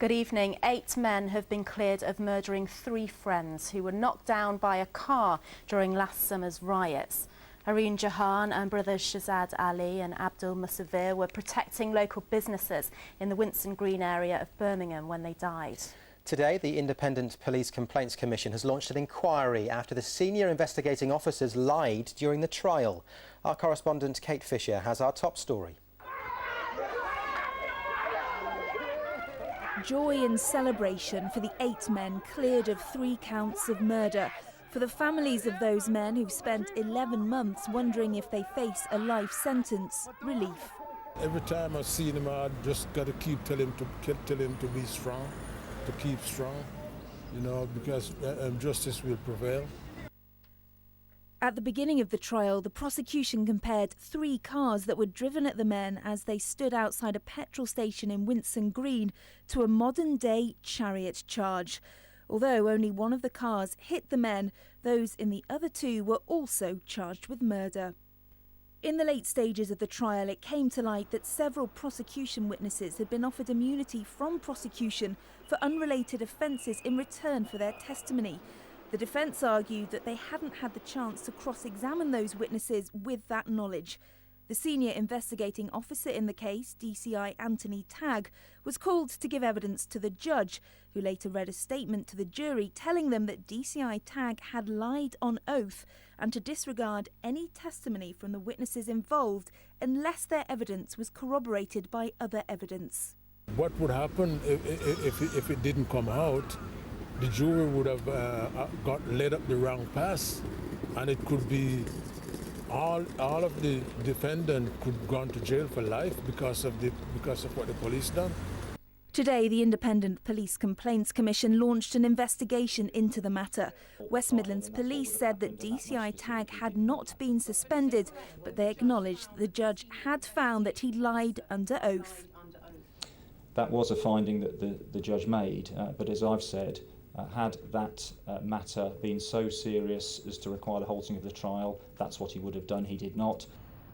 Good evening. 8 men have been cleared of murdering 3 friends who were knocked down by a car during last summer's riots. Areen Jahan and brothers Shazad Ali and Abdul Musavir were protecting local businesses in the Winson Green area of Birmingham when they died. Today, the Independent Police Complaints Commission has launched an inquiry after the senior investigating officers lied during the trial. Our correspondent Kate Fisher has our top story. Joy and celebration for the 8 men cleared of 3 counts of murder. For the families of those men who've spent 11 months wondering if they face a life sentence, relief. Every time I see him, I just got to keep telling him to be strong, to keep strong, you know, because justice will prevail. At the beginning of the trial, the prosecution compared 3 cars that were driven at the men as they stood outside a petrol station in Winson Green to a modern-day chariot charge. Although only one of the cars hit the men, those in the other 2 were also charged with murder. In the late stages of the trial, it came to light that several prosecution witnesses had been offered immunity from prosecution for unrelated offences in return for their testimony. The defence argued that they hadn't had the chance to cross-examine those witnesses with that knowledge. The senior investigating officer in the case, DCI Anthony Tagg, was called to give evidence to the judge, who later read a statement to the jury telling them that DCI Tagg had lied on oath and to disregard any testimony from the witnesses involved unless their evidence was corroborated by other evidence. What would happen if it didn't come out? The jury would have got led up the wrong path, and it could be all of the defendant could have gone to jail for life because of what the police done. Today, the Independent Police Complaints Commission launched an investigation into the matter. West Midlands Police said that DCI Tagg had not been suspended, but they acknowledged the judge had found that he lied under oath. That was a finding that the judge made, but as I've said, had that matter been so serious as to require the halting of the trial, that's what he would have done. He did not.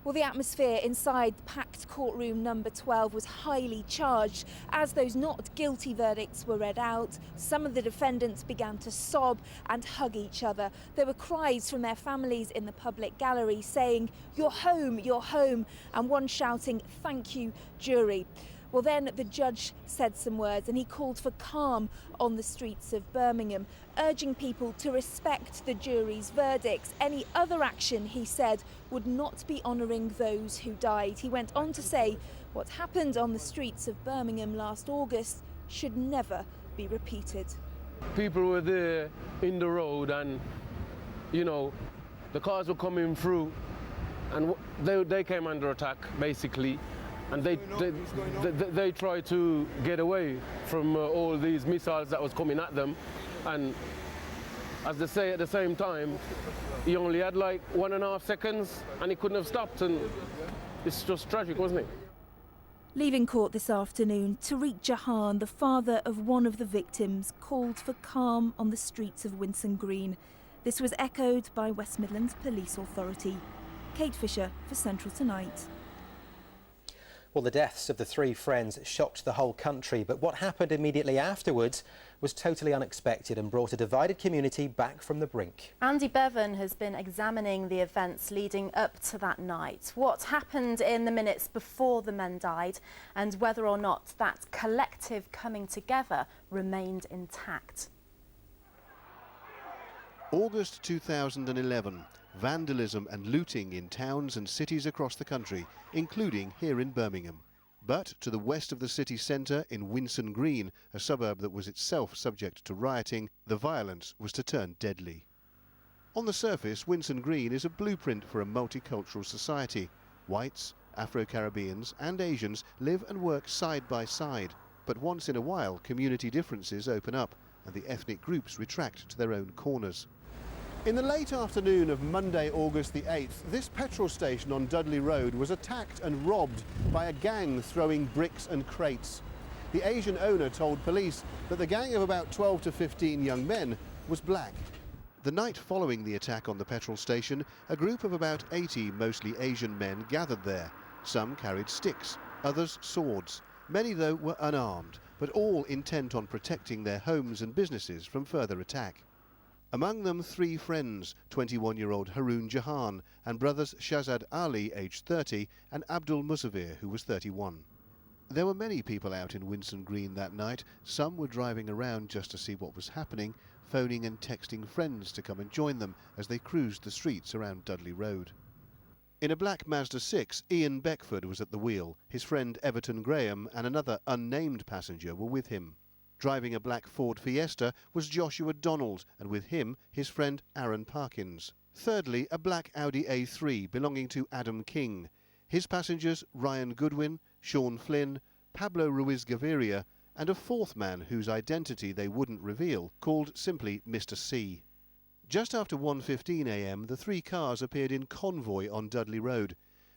Well, the atmosphere inside packed courtroom number 12 was highly charged. As those not guilty verdicts were read out, some of the defendants began to sob and hug each other. There were cries from their families in the public gallery saying, "You're home," and one shouting, "Thank you, jury." Well, then the judge said some words and he called for calm on the streets of Birmingham, urging people to respect the jury's verdicts. Any other action, he said, would not be honouring those who died. He went on to say what happened on the streets of Birmingham last August should never be repeated. People were there in the road and, you know, the cars were coming through and they came under attack, basically. And they tried to get away from all these missiles that was coming at them. And as they say, at the same time, he only had like 1.5 seconds and he couldn't have stopped. And it's just tragic, wasn't it? Leaving court this afternoon, Tariq Jahan, the father of one of the victims, called for calm on the streets of Winson Green. This was echoed by West Midlands Police Authority. Kate Fisher for Central Tonight. Well, the deaths of the 3 friends shocked the whole country, but what happened immediately afterwards was totally unexpected and brought a divided community back from the brink. Andy Bevan has been examining the events leading up to that night. What happened in the minutes before the men died and whether or not that collective coming together remained intact. August 2011. Vandalism and looting in towns and cities across the country, including here in Birmingham. But to the west of the city centre in Winson Green, a suburb that was itself subject to rioting, the violence was to turn deadly. On the surface, Winson Green is a blueprint for a multicultural society. Whites, Afro-Caribbeans and Asians live and work side by side. But once in a while, community differences open up and the ethnic groups retract to their own corners. In the late afternoon of Monday, August the 8th, this petrol station on Dudley Road was attacked and robbed by a gang throwing bricks and crates. The Asian owner told police that the gang of about 12 to 15 young men was black. The night following the attack on the petrol station, a group of about 80 mostly Asian men gathered there. Some carried sticks, others swords. Many, though, were unarmed. but all intent on protecting their homes and businesses from further attack. Among them 3 friends, 21-year-old Haroon Jahan and brothers Shahzad Ali, aged 30, and Abdul Musavir, who was 31. There were many people out in Winson Green that night. Some were driving around just to see what was happening, phoning and texting friends to come and join them as they cruised the streets around Dudley Road. In a black Mazda 6, Ian Beckford was at the wheel. His friend Everton Graham and another unnamed passenger were with him. Driving a black Ford Fiesta was Joshua Donald, and with him his friend Aaron Parkins. Thirdly, a black Audi A3 belonging to Adam King. His passengers Ryan Goodwin, Sean Flynn, Pablo Ruiz Gaviria, and a 4th man whose identity they wouldn't reveal, called simply Mr. C. Just after 1:15 a.m, the 3 cars appeared in convoy on Dudley Road.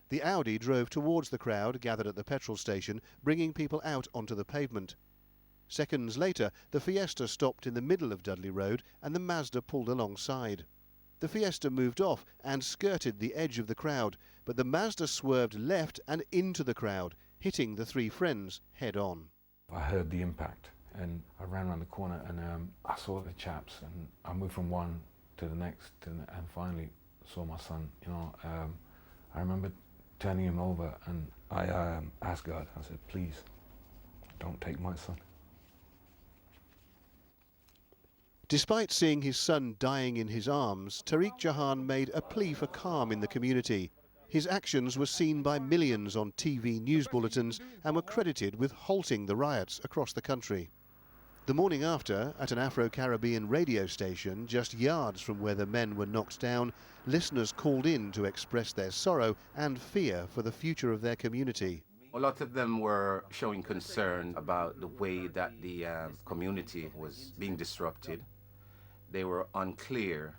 The Audi drove towards the crowd gathered at the petrol station, bringing people out onto the pavement. Seconds later, the Fiesta stopped in the middle of Dudley Road and the Mazda pulled alongside. The Fiesta moved off and skirted the edge of the crowd, but the Mazda swerved left and into the crowd, hitting the 3 friends head on. I heard the impact and I ran around the corner and I saw the chaps, and I moved from one to the next and finally saw my son. I remember turning him over and I asked God, I said, please don't take my son. Despite seeing his son dying in his arms, Tariq Jahan made a plea for calm in the community. His actions were seen by millions on TV news bulletins and were credited with halting the riots across the country. The morning after, at an Afro-Caribbean radio station just yards from where the men were knocked down, listeners called in to express their sorrow and fear for the future of their community. A lot of them were showing concern about the way that the community was being disrupted. They were unclear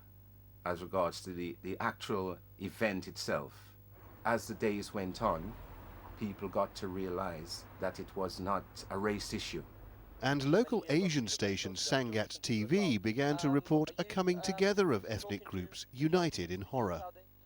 as regards to the actual event itself. As the days went on, people got to realize that it was not a race issue. And local Asian station Sangat TV began to report a coming together of ethnic groups united in horror.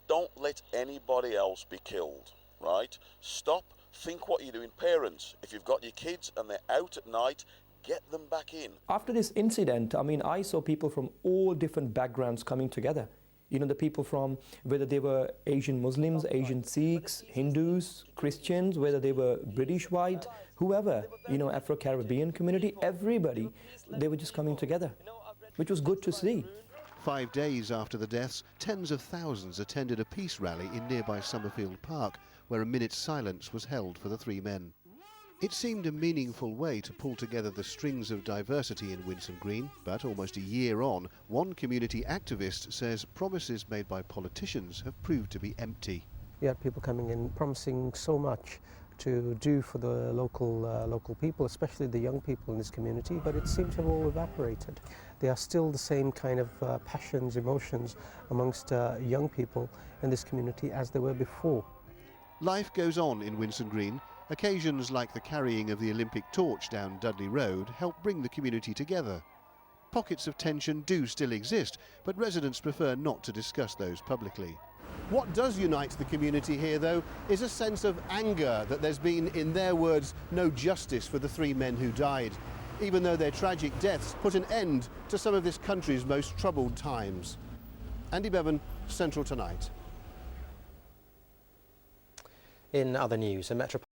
Don't let anybody else be killed, right? Stop, think what you're doing. Parents, if you've got your kids and they're out at night, get them back in. After this incident, I saw people from all different backgrounds coming together. The people from, whether they were Asian Muslims, Asian Sikhs, Hindus, Christians, whether they were British white, whoever, Afro-Caribbean community, everybody, they were just coming together, which was good to see. 5 days after the deaths, tens of thousands attended a peace rally in nearby Summerfield Park, where a minute's silence was held for the 3 men. It seemed a meaningful way to pull together the strings of diversity in Winson Green, but almost a year on, one community activist says promises made by politicians have proved to be empty. We had people coming in promising so much to do for the local people, especially the young people in this community, but it seemed to have all evaporated. There are still the same kind of passions, emotions amongst young people in this community as there were before. Life goes on in Winson Green. Occasions like the carrying of the Olympic torch down Dudley Road help bring the community together. Pockets of tension do still exist, but residents prefer not to discuss those publicly. What does unite the community here, though, is a sense of anger that there's been, in their words, no justice for the 3 men who died, even though their tragic deaths put an end to some of this country's most troubled times. Andy Bevan, Central Tonight. In other news, a metropolitan